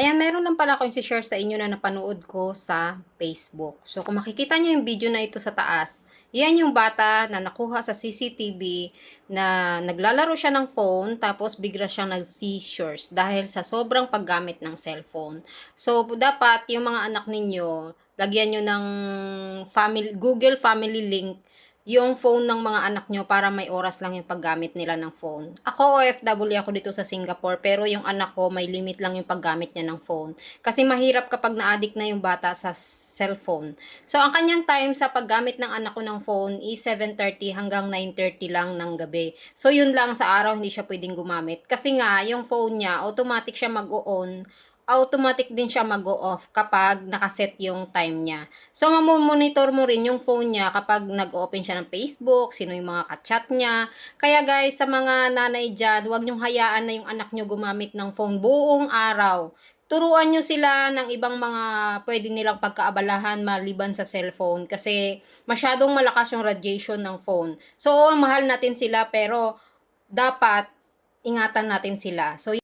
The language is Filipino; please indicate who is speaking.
Speaker 1: Ayan, meron lang pala akong i-share sa inyo na napanood ko sa Facebook. So, kung makikita nyo yung video na ito sa taas, yan yung bata na nakuha sa CCTV na naglalaro siya ng phone tapos bigla siyang nag-seizures dahil sa sobrang paggamit ng cellphone. So, dapat yung mga anak ninyo, lagyan nyo ng Google Family Link yung phone ng mga anak nyo para may oras lang yung paggamit nila ng phone. Ako, OFW ako dito sa Singapore, pero yung anak ko, may limit lang yung paggamit niya ng phone. Kasi mahirap kapag na-addict na yung bata sa cellphone. So, ang kanyang time sa paggamit ng anak ko ng phone is 7:30 hanggang 9:30 lang ng gabi. So, yun lang sa araw, hindi siya pwedeng gumamit. Kasi nga, yung phone niya, automatic siya mag-on, automatic din siya mag-off kapag nakaset yung time niya. So, mamomonitor mo rin yung phone niya kapag nag-open siya ng Facebook, sino yung mga ka-chat niya. Kaya guys, sa mga nanay dyan, huwag niyong hayaan na yung anak niyo gumamit ng phone buong araw. Turuan niyo sila ng ibang mga pwede nilang pagkaabalahan maliban sa cellphone kasi masyadong malakas yung radiation ng phone. So, mahal natin sila pero dapat ingatan natin sila. So,